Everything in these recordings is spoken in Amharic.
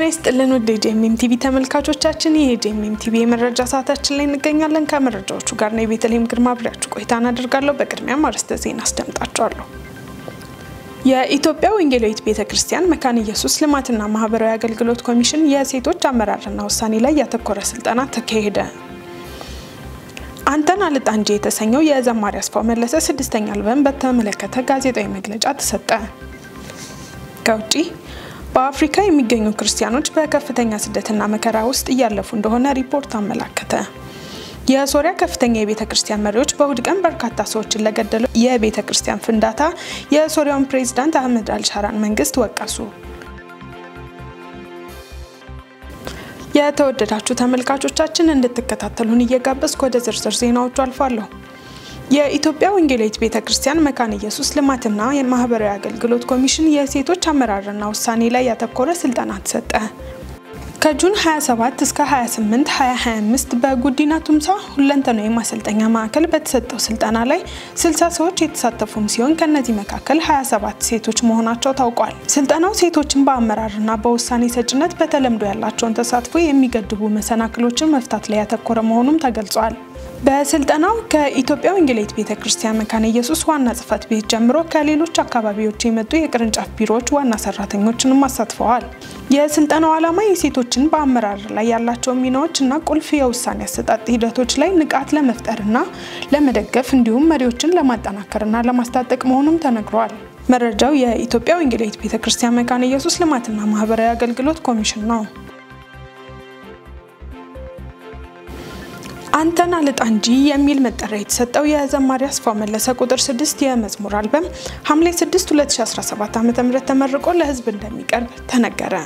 ይስጥልን ወደ ጄኤምኤም ቲቪ ተመልካቾቻችን የጄኤምኤም ቲቪ የመረጃ ሰዓታችን ላይ እንገኛለን ከመረጃዎቹ ጋር ነው ቤተልሔም ግርማ አብራችሁ ቆይታ እናደርጋለሁ በቅድሚያ ማርስተ ዜና አስደምጣችኋለሁ የኢትዮጵያ ወንጌላዊት ቤተክርስቲያን መካነ ኢየሱስ ልማትና ማህበራዊ አገልግሎት ኮሚሽን የሴቶች አመራርና ውሳኔ ላይ ያተኮረ ስልጠና ተካሄደ አንተን አልጣንጂ የተሰኘው የዘማሪ አስፋው መለሰ 6ኛ አልበም በተመለከተ ጋዜጣዊ መግለጫ ተሰጠ ከውጪ በአፍሪካ የሚገኙ ክርስቲያኖች በከፍተኛ ስደትና መከራ ውስጥ ያለፉ እንደሆነ ሪፖርት አመላከተ የሶሪያ ከፍተኛ የቤተክርስቲያን መሪዎች በእሁድ ቀን በርካታ ሰዎችን ለገደለው የቤተክርስቲያን ፍንዳታ የሶሪያውን ፕሬዝዳንት አህመድ አልሻራን መንግስት ወቀሱ የተወደዳችሁ ተመልካቾቻችን እንድትከታተሉን እየጋበዝኩ ወደ ዝርዝር ዜናዎቹ አልፋለሁ የኢትዮጵያ ወንጌላዊት ቤተክርስቲያን መካነ ኢየሱስ ልማትና የማህበራዊ አገልግሎት ኮሚሽን የሴቶች አመራርና ውሳኔ ላይ ያተኮረ ስልጠና ተሰጠ ከጁን 27 እስከ 28 2025 በጉዲና ቱምሳ ሁለንተናዊ ማሰልጠኛ ማዕከል በተሰጠው ስልጠና ላይ 60 ሰዎች የተሳተፉም ሲሆን ከነዚህ መካከል 27 ሴቶች መሆናቸው ታውቋል ስልጠናው ሴቶችን በአመራርና በውሳኔ ሰጭነት በተለምዶ ያላቸውን ተሳትፎ የሚገድቡ መሰናክሎችን መፍታት ላይ ያተኮረ መሆኑም ተገልጿል በስልጠናው ከኢትዮጵያ ወንጌላዊት ቤተክርስቲያን መካነ ኢየሱስ ዋና ጽፈት ቤት ጀምሮ ከሌሎች አካባቢዎች የመጡ የቅርንጫፍ ቢሮዎች ዋና ሰራተኞችንም አሳትፈዋል የስልጠናው ዓላማ የሴቶችን በአመራር ላይ ያላቸው ሚናዎችና ቁልፍ የውሳኔ አሰጣጥ ሂደቶች ላይ ንቃት ለመፍጠርና ለመደገፍ እንዲሁም መሪዎችን ለማጠናከርና ለማስታጠቅ መሆኑም ተነግሯል መረጃው የኢትዮጵያ ወንጌላዊት ቤተክርስቲያን መካነ ኢየሱስ ልማትና ማህበራዊ አገልግሎት ኮሚሽን ነው አንተን አልጣንጂ የሚል መጠሪያ የተሰጠው የዘማሪ አስፋው መለሰ ቁጥር 6 የመዝሙር አልበም ሐምሌ 6 2017 ዓ.ም ተመርቆ ለህዝብ እንደሚቀርብ ተነገረ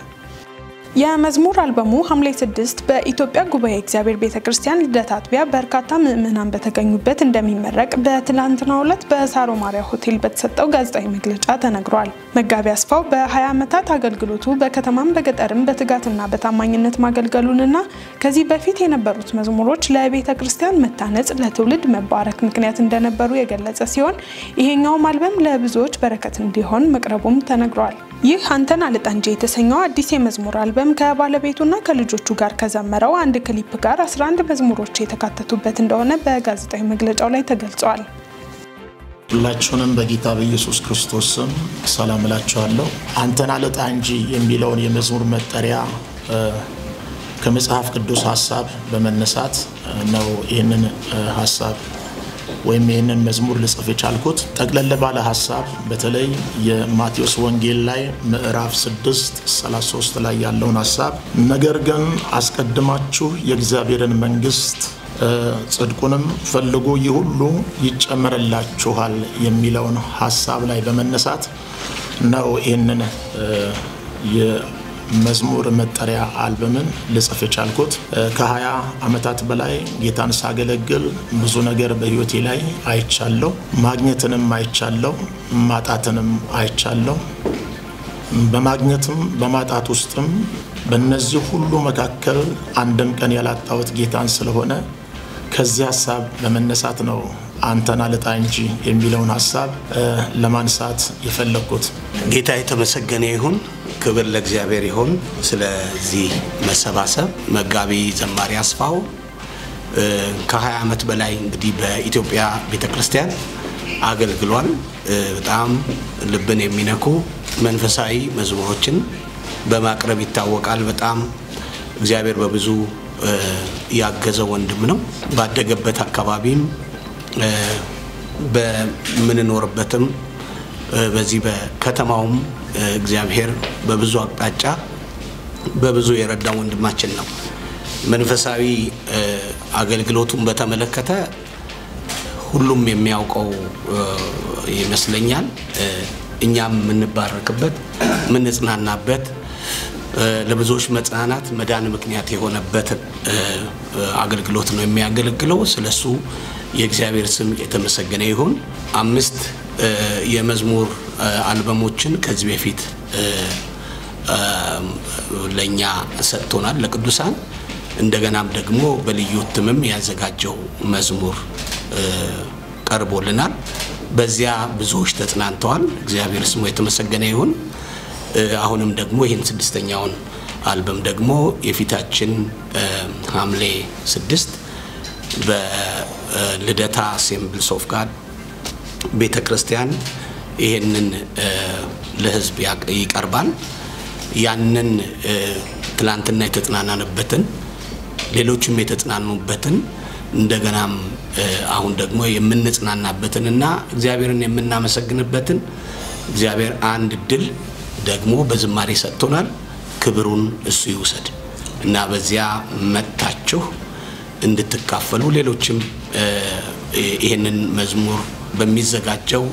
የመዝሙር አልበሙ ሐምሌ 6 በኢትዮጵያ ጉባኤ እግዚአብሔር ቤተክርስቲያን ልደታ አጥቢያ በርካታ ምእመናን በተገኙበት እንደሚመረቅ በትላንትናው ዕለት በሳሮ ማሪያ ሆቴል በተሰጠው ጋዜጣዊ መግለጫ ተነግሯል መጋቢ አስፋው በ20 ዓመታት አገልግሎቱ በከተማም በገጠርም በትጋትና በታማኝነት ማገልገሉንና ከዚህ በፊት የነበሩት መዝሙሮች ለቤተክርስቲያን መታነጽ ለትውልድ መባረክ ምክንያት እንደነበሩ የገለጸ ሲሆን ይሄኛው አልበም ለብዙዎች በረከት እንዲሆን መቅረቡም ተነግሯል ይህ አንተን አልጣንጂ የተሰኘው አዲስ የመዝሙር አልበም ከባለቤቱና ከልጆቹ ጋር ከዘመረው አንድ ክሊፕ ጋር 11 መዝሙሮች የተካተቱበት እንደሆነ በጋዜጣዊ መግለጫው ላይ ተገልጿል ሁላችሁንም በጌታ በኢየሱስ ክርስቶስ ስም ሰላም እላችኋለሁ አንተን አልጣንጂ የሚለውን የመዝሙር መጠሪያ ከመጽሐፍ ቅዱስ ሐሳብ በመነሳት ነው ይሄንን ሐሳብ ወይም ይሄንን መዝሙር ልጽፍ የቻልኩት ጠቅለል ባለ ሐሳብ በተለይ የማቴዎስ ወንጌል ላይ ምዕራፍ 6:33 ላይ ያለውን ሐሳብ ነገር ግን አስቀድማችሁ የእግዚአብሔርን መንግስት ጽድቁንም ፈልጉ ይሁሉ ይጨመርላችኋል የሚለውን ሐሳብ ላይ በመነሳት ነው ይሄንን የመዝሙር መጠሪያ አልበምን ልጽፍ የቻልኩት ከ20 ዓመታት በላይ ጌታን ሳገለግል ብዙ ነገር በህይወቴ ላይ አይቻለሁ ማግኘትንም አይቻለሁ ማጣትንም አይቻለሁ በማግኘትም በማጣት ውስጥም በእነዚህ ሁሉ መካከል አንድም ቀን ያላጣሁት ጌታን ስለሆነ ከዚህ ሐሳብ በመነሳት ነው አንተን አልጣንጂ የሚለውን ሐሳብ ለማንሳት የፈለኩት ጌታ የተመሰገነ ይሁን ክብር ለእግዚአብሔር ይሁን ስለዚህ መሰባሰብ መጋቢ ዘማሪ አስፋው ከ20 ዓመት በላይ እንግዲህ በኢትዮጵያ ቤተክርስቲያን አገልግሏል በጣም ልብን የሚነኩ መንፈሳዊ መዝሙሮችን በማቅረብ ይታወቃል በጣም እግዚአብሔር በብዙ ያገዘ ወንድም ነው ባደገበት አካባቢም በምንኖርበትም በዚህ በከተማውም እግዚአብሔር በብዙ አቅጣጫ በብዙ የረዳው ወንድማችን ነው መንፈሳዊ አገልግሎቱን በተመለከተ ሁሉም የሚያውቀው ይመስለኛል እኛም ምንባረክበት ምንጽናናበት ለብዙዎች መጽናናት መዳን ምክንያት የሆነበት አገልግሎት ነው የሚያገለግለው ስለሱ የእግዚአብሔር ስም የተመሰገነ ይሁን 5 የመዝሙር አልበሞችን ከዚህ በፊት ለኛ ሰጥቶናል ለቅዱሳን እንደገናም ደግሞ በልዩ ትምም ያዘጋጀው መዝሙር ቀርቦልናል በዚያ ብዙዎች ተጽናንተዋል እግዚአብሔር ስሙ የተመሰገነ ይሁን አሁንም ደግሞ ይሄን 6ኛውን አልበም ደግሞ የፊታችን ሐምሌ 6 በልደታ አሴምብልስ ኦፍ ጋድ ቤተክርስቲያን ይሄንን ለህዝብ ይቀርባል። ያንን ትላንትና የተጽናናንበትን ሌሎችም የተጽናኑበትን እንደገናም አሁን ደግሞ የምንጽናናበትንና እግዚአብሔርን የምናመሰግንበትን እግዚአብሔር አንድ ድል ደግሞ በዝማሬ ሰጥቶናል። ክብሩን እሱ ይውሰድ እና በዚያ መጣችሁ እንድትካፈሉ ሌሎችም ይሄንን መዝሙር በሚዘጋጀው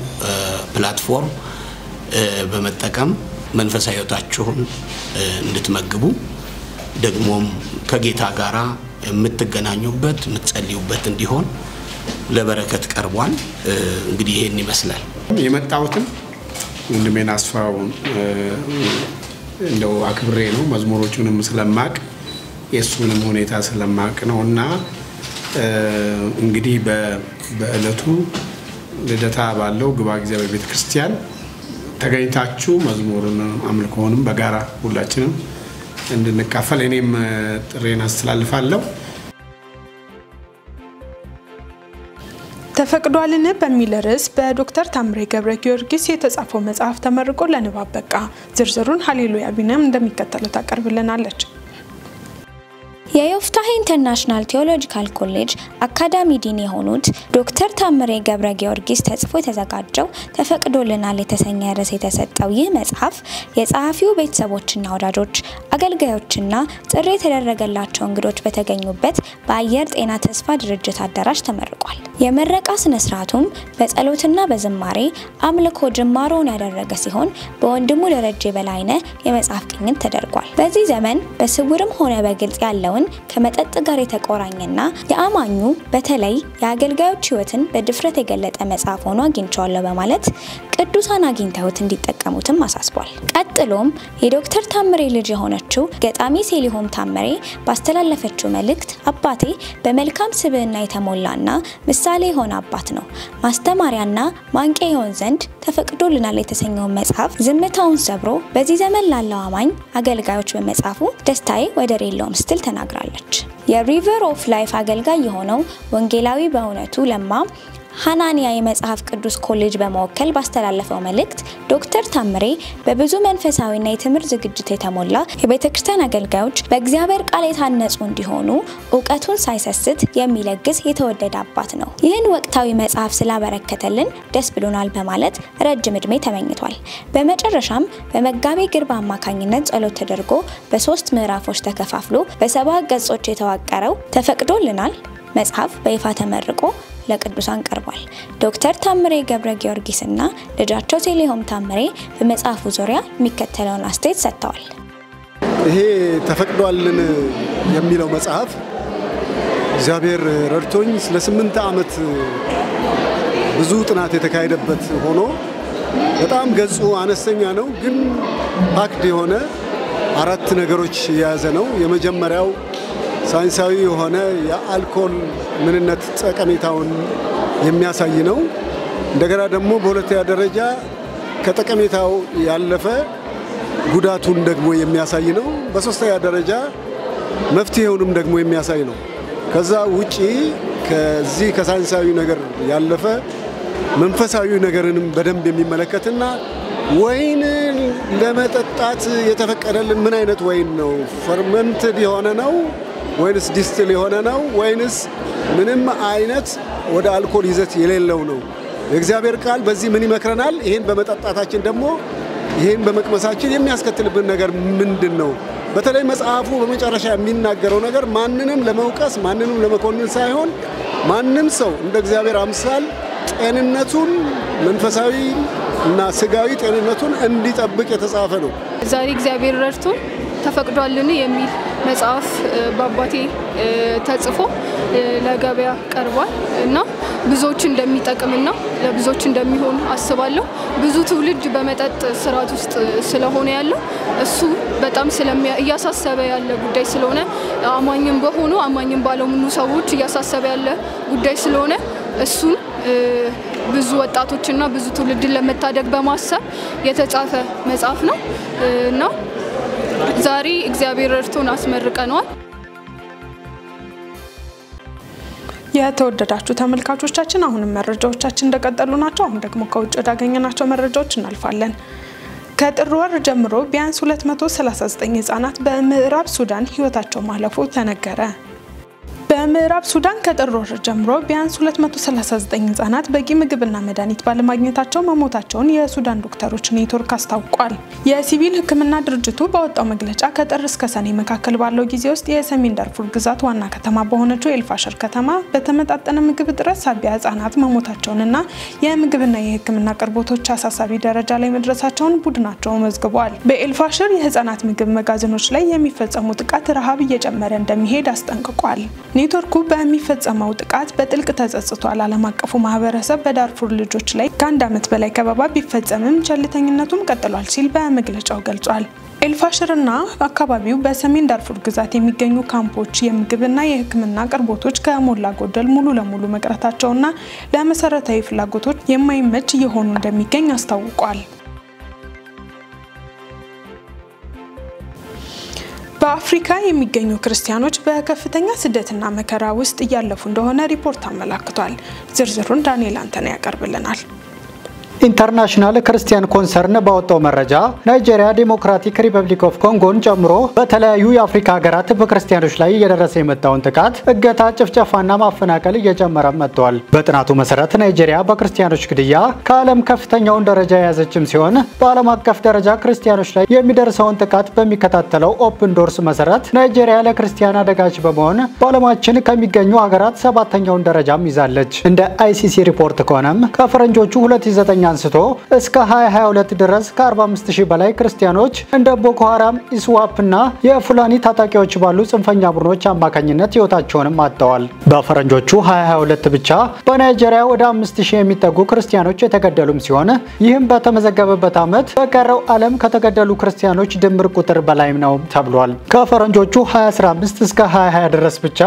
ፕላትፎርም በመጠቀም መንፈሳዊ ሕይወታችሁን እንድትመግቡ ደግሞም ከጌታ ጋራ የምትገናኙበት የምትጸልዩበት እንዲሆን ለበረከት ቀርቧል። እንግዲህ ይሄን ይመስላል። የመጣሁትን ወንድሜን አስፋው እንደው አክብሬ ነው መዝሙሮቹንም ስለማቅ የሱንም ሁኔታ ስለማቅ ነውና እንግዲህ በእለቱ ልደታ ባለው ግባ እግዚአብሔር ቤተክርስቲያን ተገኝታችሁ መዝሙርን አምልኮንም በጋራ ሁላችንም እንድንካፈል እኔም ጥሬን አስተላልፋለሁ። ተፈቅዷልን በሚል ርዕስ በዶክተር ታምሬ ገብረ ጊዮርጊስ የተጻፈው መጽሐፍ ተመርቆ ለንባብ በቃ። ዝርዝሩን ሃሌሉያ ቢነም እንደሚከተለው ታቀርብልናለች። የዮፍታሔ ኢንተርናሽናል ቴዎሎጂካል ኮሌጅ አካዳሚ ዲን የሆኑት ዶክተር ታምሬ ገብረ ጊዮርጊስ ተጽፎ የተዘጋጀው ተፈቅዶልናል የተሰኘ ርዕስ የተሰጠው ይህ መጽሐፍ የጸሐፊው ቤተሰቦችና ወዳጆች አገልጋዮችና ጥሪ የተደረገላቸው እንግዶች በተገኙበት በአየር ጤና ተስፋ ድርጅት አዳራሽ ተመርቋል። የመረቃ ስነ ስርዓቱም በጸሎትና በዝማሬ አምልኮ ጅማሮውን ያደረገ ሲሆን በወንድሙ ደረጀ በላይነህ የመጽሐፍ ቅኝት ተደርጓል። በዚህ ዘመን በስውርም ሆነ በግልጽ ያለውን ከመጠጥ ጋር የተቆራኘና የአማኙ በተለይ የአገልጋዮች ሕይወትን በድፍረት የገለጠ መጽሐፍ ሆኖ አግኝቻለሁ በማለት ቅዱሳን አግኝተውት እንዲጠቀሙትም አሳስቧል። ቀጥሎም የዶክተር ታምሬ ልጅ የሆነችው ገጣሚ ሴሊሆም ታምሬ ባስተላለፈችው መልእክት አባቴ በመልካም ስብዕና የተሞላና ምሳሌ የሆነ አባት ነው። ማስተማሪያና ማንቂያ ይሆን ዘንድ ተፈቅዶልናል የተሰኘው መጽሐፍ ዝምታውን ሰብሮ በዚህ ዘመን ላለው አማኝ አገልጋዮች በመጽሐፉ ደስታዬ ወደር የለውም ስትል ተናግራለች። የሪቨር ኦፍ ላይፍ አገልጋይ የሆነው ወንጌላዊ በእውነቱ ለማ ሃናንያ የመጽሐፍ ቅዱስ ኮሌጅ በመወከል ባስተላለፈው መልእክት ዶክተር ታምሬ በብዙ መንፈሳዊና የትምህርት ዝግጅት የተሞላ የቤተክርስቲያን አገልጋዮች በእግዚአብሔር ቃል የታነጹ እንዲሆኑ ዕውቀቱን ሳይሰስት የሚለግስ የተወደደ አባት ነው። ይህን ወቅታዊ መጽሐፍ ስላበረከተልን ደስ ብሎናል በማለት ረጅም ዕድሜ ተመኝቷል። በመጨረሻም በመጋቢ ግርባ አማካኝነት ጸሎት ተደርጎ በ3 ምዕራፎች ተከፋፍሎ በ7 ገጾች የተዋቀረው ተፈቅዶልናል መጽሐፍ በይፋ ተመርቆ ለቅዱሳን ቀርቧል። ዶክተር ታምሬ ገብረ ጊዮርጊስና ልጃቸው ሴሊሆም ታምሬ በመጽሐፉ ዙሪያ የሚከተለውን አስተያየት ሰጥተዋል። ይሄ ተፈቅዷልን የሚለው መጽሐፍ እግዚአብሔር ረድቶኝ ለ8 ዓመት ብዙ ጥናት የተካሄደበት ሆኖ በጣም ገጹ አነስተኛ ነው፣ ግን ፓክድ የሆነ 4 ነገሮች የያዘ ነው። የመጀመሪያው ሳይንሳዊ የሆነ የአልኮል ምንነት ጠቀሜታውን የሚያሳይ ነው። እንደገና ደግሞ በሁለተኛ ደረጃ ከጠቀሜታው ያለፈ ጉዳቱን ደግሞ የሚያሳይ ነው። በሶስተኛ ደረጃ መፍትሄውንም ደግሞ የሚያሳይ ነው። ከዛ ውጪ ከዚህ ከሳይንሳዊ ነገር ያለፈ መንፈሳዊ ነገርንም በደንብ የሚመለከትና ወይን ለመጠጣት የተፈቀደልን ምን አይነት ወይን ነው? ፈርመንትድ የሆነ ነው ወይንስ ዲስቲል የሆነ ነው ወይንስ ምንም አይነት ወደ አልኮል ይዘት የሌለው ነው? የእግዚአብሔር ቃል በዚህ ምን ይመክረናል? ይሄን በመጠጣታችን ደግሞ ይሄን በመቅመሳችን የሚያስከትልብን ነገር ምንድነው? በተለይ መጽሐፉ በመጨረሻ የሚናገረው ነገር ማንንም ለመውቀስ ማንንም ለመኮንን ሳይሆን ማንም ሰው እንደ እግዚአብሔር አምሳል ጤንነቱን መንፈሳዊ እና ስጋዊ ጤንነቱን እንዲጠብቅ የተጻፈ ነው። ዛሬ እግዚአብሔር ረድቶ ተፈቅዷልን የሚል መጽሐፍ በአባቴ ተጽፎ ለገበያ ቀርቧል እና ብዙዎች እንደሚጠቅምና ለብዙዎች እንደሚሆን አስባለሁ። ብዙ ትውልድ በመጠጥ ስርዓት ውስጥ ስለሆነ ያለው እሱ በጣም እያሳሰበ ያለ ጉዳይ ስለሆነ አማኝም በሆኑ አማኝም ባለሙሉ ሰዎች እያሳሰበ ያለ ጉዳይ ስለሆነ እሱን ብዙ ወጣቶችና ብዙ ትውልድን ለመታደግ በማሰብ የተጻፈ መጽሐፍ ነው እና ዛሬ እግዚአብሔር ረድቶን አስመርቀናል። የተወደዳችሁ ተመልካቾቻችን አሁንም መረጃዎቻችን እንደቀጠሉ ናቸው። አሁን ደግሞ ከውጭ ወዳገኘናቸው መረጃዎች እናልፋለን። ከጥር ወር ጀምሮ ቢያንስ 239 ህጻናት በምዕራብ ሱዳን ህይወታቸው ማለፉ ተነገረ። በምዕራብ ሱዳን ከጥር ወር ጀምሮ ቢያንስ 239 ህጻናት በቂ ምግብና መድኃኒት ባለማግኘታቸው መሞታቸውን የሱዳን ዶክተሮች ኔትወርክ አስታውቋል። የሲቪል ህክምና ድርጅቱ ባወጣው መግለጫ ከጥር እስከ ሰኔ መካከል ባለው ጊዜ ውስጥ የሰሜን ዳርፉር ግዛት ዋና ከተማ በሆነችው ኤልፋሸር ከተማ በተመጣጠነ ምግብ እጥረት ሳቢያ ህጻናት መሞታቸውንና የምግብና የህክምና አቅርቦቶች አሳሳቢ ደረጃ ላይ መድረሳቸውን ቡድናቸው መዝግቧል። በኤልፋሸር የህጻናት ምግብ መጋዘኖች ላይ የሚፈጸሙ ጥቃት ረሃብ እየጨመረ እንደሚሄድ አስጠንቅቋል። ኔትወርኩ በሚፈጸመው ጥቃት በጥልቅ ተጸጽቷል። ዓለም አቀፉ ማህበረሰብ በዳርፉር ልጆች ላይ ከአንድ ዓመት በላይ ከበባ ቢፈጸምም ቸልተኝነቱም ቀጥሏል ሲል በመግለጫው ገልጿል። ኤልፋሸርና አካባቢው በሰሜን ዳርፉር ግዛት የሚገኙ ካምፖች የምግብና የህክምና አቅርቦቶች ከሞላ ጎደል ሙሉ ለሙሉ መቅረታቸውና ለመሰረታዊ ፍላጎቶች የማይመች እየሆኑ እንደሚገኝ አስታውቋል። በአፍሪካ የሚገኙ ክርስቲያኖች በከፍተኛ ስደትና መከራ ውስጥ እያለፉ እንደሆነ ሪፖርት አመላክቷል። ዝርዝሩን ዳንኤል አንተነ ያቀርብልናል። ኢንተርናሽናል ክርስቲያን ኮንሰርን ባወጣው መረጃ ናይጄሪያ ዲሞክራቲክ ሪፐብሊክ ኦፍ ኮንጎን ጨምሮ በተለያዩ የአፍሪካ ሀገራት በክርስቲያኖች ላይ እየደረሰ የመጣውን ጥቃት፣ እገታ፣ ጭፍጨፋና ማፈናቀል እየጨመረ መጥቷል። በጥናቱ መሰረት ናይጄሪያ በክርስቲያኖች ግድያ ከዓለም ከፍተኛውን ደረጃ የያዘችም ሲሆን በዓለም አቀፍ ደረጃ ክርስቲያኖች ላይ የሚደርሰውን ጥቃት በሚከታተለው ኦፕን ዶርስ መሰረት ናይጄሪያ ለክርስቲያን አደጋች በመሆን በዓለማችን ከሚገኙ ሀገራት 7ኛውን ደረጃም ይዛለች። እንደ አይሲሲ ሪፖርት ከሆነም ከፈረንጆቹ 2009 አንስቶ እስከ 2022 ድረስ ከ45000 በላይ ክርስቲያኖች እንደ ቦኮ ሃራም፣ ኢስዋፕና የፉላኒ ታጣቂዎች ባሉ ጽንፈኛ ቡድኖች አማካኝነት ህይወታቸውን አጥተዋል። በፈረንጆቹ 2022 ብቻ በናይጄሪያ ወደ 5000 የሚጠጉ ክርስቲያኖች የተገደሉም ሲሆን ይህም በተመዘገበበት ዓመት በቀረው ዓለም ከተገደሉ ክርስቲያኖች ድምር ቁጥር በላይ ነው ተብሏል። ከፈረንጆቹ 2015 እስከ 2020 ድረስ ብቻ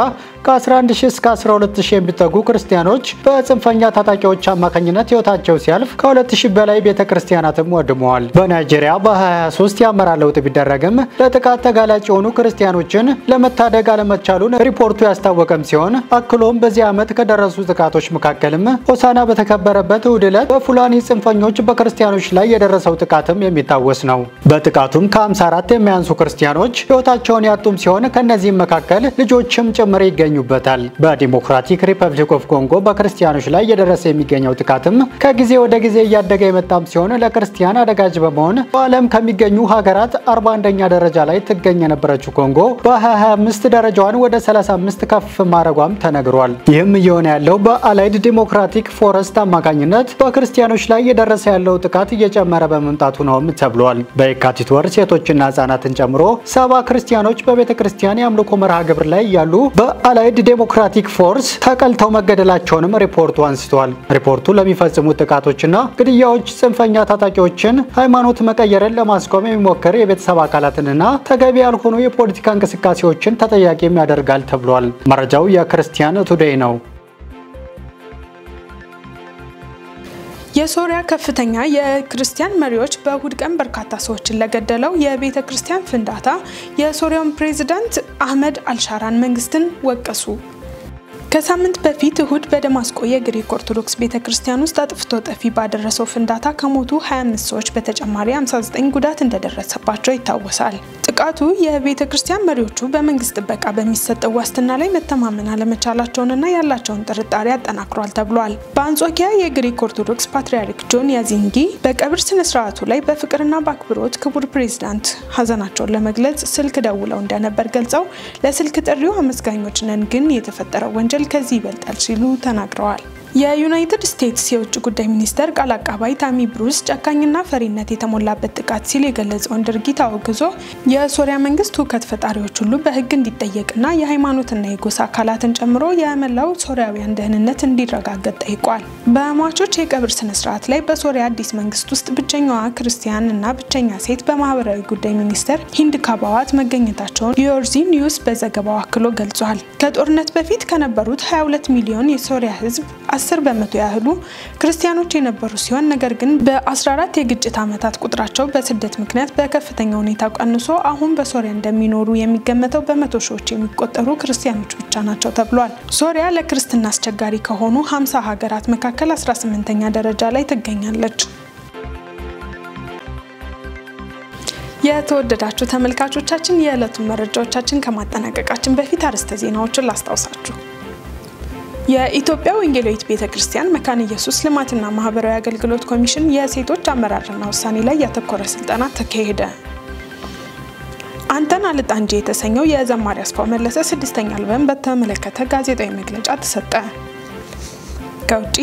ከ11000 እስከ 12000 የሚጠጉ ክርስቲያኖች በጽንፈኛ ታጣቂዎች አማካኝነት ህይወታቸው ሲያልፍ ከ2000 በላይ ቤተክርስቲያናትም ወድመዋል። በናይጄሪያ በ2023 ያመራ ለውጥ ቢደረግም ለጥቃት ተጋላጭ የሆኑ ክርስቲያኖችን ለመታደግ አለመቻሉን ሪፖርቱ ያስታወቀም ሲሆን አክሎም በዚህ ዓመት ከደረሱ ጥቃቶች መካከልም ሆሳና በተከበረበት እሁድ ዕለት በፉላኒ ጽንፈኞች በክርስቲያኖች ላይ የደረሰው ጥቃትም የሚታወስ ነው። በጥቃቱም ከ54 የሚያንሱ ክርስቲያኖች ህይወታቸውን ያጡም ሲሆን ከነዚህም መካከል ልጆችም ጭምር ይገኙበታል። በዲሞክራቲክ ሪፐብሊክ ኦፍ ኮንጎ በክርስቲያኖች ላይ የደረሰ የሚገኘው ጥቃትም ከጊዜ ወደ ጊዜ እያደገ የመጣም ሲሆን ለክርስቲያን አደጋጅ በመሆን በዓለም ከሚገኙ ሀገራት 41ኛ ደረጃ ላይ ትገኝ የነበረችው ኮንጎ በ2025 ደረጃዋን ወደ 35 ከፍ ማድረጓም ተነግሯል። ይህም እየሆነ ያለው በአላይድ ዲሞክራቲክ ፎረስት አማካኝነት በክርስቲያኖች ላይ የደረሰ ያለው ጥቃት እየጨመረ በመምጣቱ ነውም ተብሏል። በየካቲት ወር ሴቶችና ህጻናትን ጨምሮ 70 ክርስቲያኖች በቤተክርስቲያን የአምልኮ መርሃ ግብር ላይ ያሉ በአላይድ ዲሞክራቲክ ፎርስ ተቀልተው መገደላቸውንም ሪፖርቱ አንስቷል። ሪፖርቱ ለሚፈጽሙ ጥቃቶችና ግድያዎች ጽንፈኛ ታጣቂዎችን ሃይማኖት መቀየርን ለማስቆም የሚሞክር የቤተሰብ አካላትንና ተገቢ ያልሆኑ የፖለቲካ እንቅስቃሴዎችን ተጠያቂ ያደርጋል ተብሏል። መረጃው የክርስቲያን ቱዴይ ነው። የሶሪያ ከፍተኛ የክርስቲያን መሪዎች በእሁድ ቀን በርካታ ሰዎችን ለገደለው የቤተ ክርስቲያን ፍንዳታ የሶሪያውን ፕሬዝዳንት አህመድ አልሻራን መንግስትን ወቀሱ። ከሳምንት በፊት እሁድ በደማስቆ የግሪክ ኦርቶዶክስ ቤተክርስቲያን ውስጥ አጥፍቶ ጠፊ ባደረሰው ፍንዳታ ከሞቱ 25 ሰዎች በተጨማሪ 59 ጉዳት እንደደረሰባቸው ይታወሳል። ጥቃቱ የቤተክርስቲያን መሪዎቹ በመንግስት ጥበቃ በሚሰጠው ዋስትና ላይ መተማመን አለመቻላቸውንና ያላቸውን ጥርጣሬ አጠናክሯል ተብሏል። በአንጾኪያ የግሪክ ኦርቶዶክስ ፓትርያርክ ጆን ያዚንጊ በቀብር ስነ ስርዓቱ ላይ በፍቅርና በአክብሮት ክቡር ፕሬዝዳንት ሀዘናቸውን ለመግለጽ ስልክ ደውለው እንደነበር ገልጸው ለስልክ ጥሪው አመስጋኞች ነን፣ ግን የተፈጠረው ወንጀል ከዚህ ይበልጣል ሲሉ ተናግረዋል። የዩናይትድ ስቴትስ የውጭ ጉዳይ ሚኒስተር ቃል አቀባይ ታሚ ብሩስ ጨካኝና ፈሪነት የተሞላበት ጥቃት ሲል የገለጸውን ድርጊት አውግዞ የሶሪያ መንግስት ሁከት ፈጣሪዎች ሁሉ በህግ እንዲጠየቅና የሃይማኖትና የጎሳ አካላትን ጨምሮ የመላው ሶሪያውያን ደህንነት እንዲረጋገጥ ጠይቋል። በሟቾች የቀብር ስነ ስርዓት ላይ በሶሪያ አዲስ መንግስት ውስጥ ብቸኛዋ ክርስቲያንና ብቸኛ ሴት በማህበራዊ ጉዳይ ሚኒስተር ሂንድ ካባዋት መገኘታቸውን ዮርዚ ኒውስ በዘገባው አክሎ ገልጿል። ከጦርነት በፊት ከነበሩት 22 ሚሊዮን የሶሪያ ህዝብ 10 በመቶ ያህሉ ክርስቲያኖች የነበሩ ሲሆን ነገር ግን በ14 የግጭት ዓመታት ቁጥራቸው በስደት ምክንያት በከፍተኛ ሁኔታ ቀንሶ አሁን በሶሪያ እንደሚኖሩ የሚገመተው በመቶ ሺዎች የሚቆጠሩ ክርስቲያኖች ብቻ ናቸው ተብሏል። ሶሪያ ለክርስትና አስቸጋሪ ከሆኑ 50 ሀገራት መካከል 18ኛ ደረጃ ላይ ትገኛለች። የተወደዳችሁ ተመልካቾቻችን የዕለቱን መረጃዎቻችን ከማጠናቀቃችን በፊት አርዕስተ ዜናዎችን ላስታውሳችሁ። የኢትዮጵያ ወንጌላዊት ቤተክርስቲያን መካነ ኢየሱስ ልማትና ማህበራዊ አገልግሎት ኮሚሽን የሴቶች አመራርና ውሳኔ ላይ ያተኮረ ስልጠና ተካሄደ። አንተን አልጣ እንጂ የተሰኘው የዘማሪ አስፋው መለሰ 6ኛ አልበም በተመለከተ ጋዜጣዊ መግለጫ ተሰጠ። ከውጪ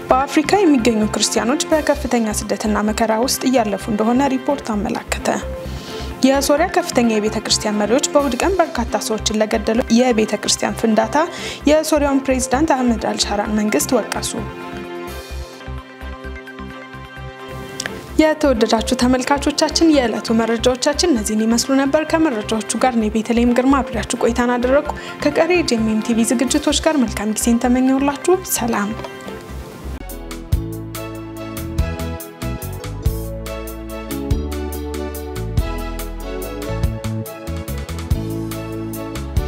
በአፍሪካ የሚገኙ ክርስቲያኖች በከፍተኛ ስደትና መከራ ውስጥ እያለፉ እንደሆነ ሪፖርት አመላከተ። የሶሪያ ከፍተኛ የቤተክርስቲያን መሪዎች በእሁድ ቀን በርካታ ሰዎችን ለገደለው የቤተክርስቲያን ፍንዳታ የሶሪያውን ፕሬዝዳንት አህመድ አልሻራን መንግስት ወቀሱ። የተወደዳችሁ ተመልካቾቻችን የዕለቱ መረጃዎቻችን እነዚህን ይመስሉ ነበር። ከመረጃዎቹ ጋር ነው ቤተልሔም ግርማ አብሬያችሁ ቆይታን አደረኩ። ከቀሪ ጄኤምኤም ቲቪ ዝግጅቶች ጋር መልካም ጊዜን ተመኘሁላችሁ። ሰላም።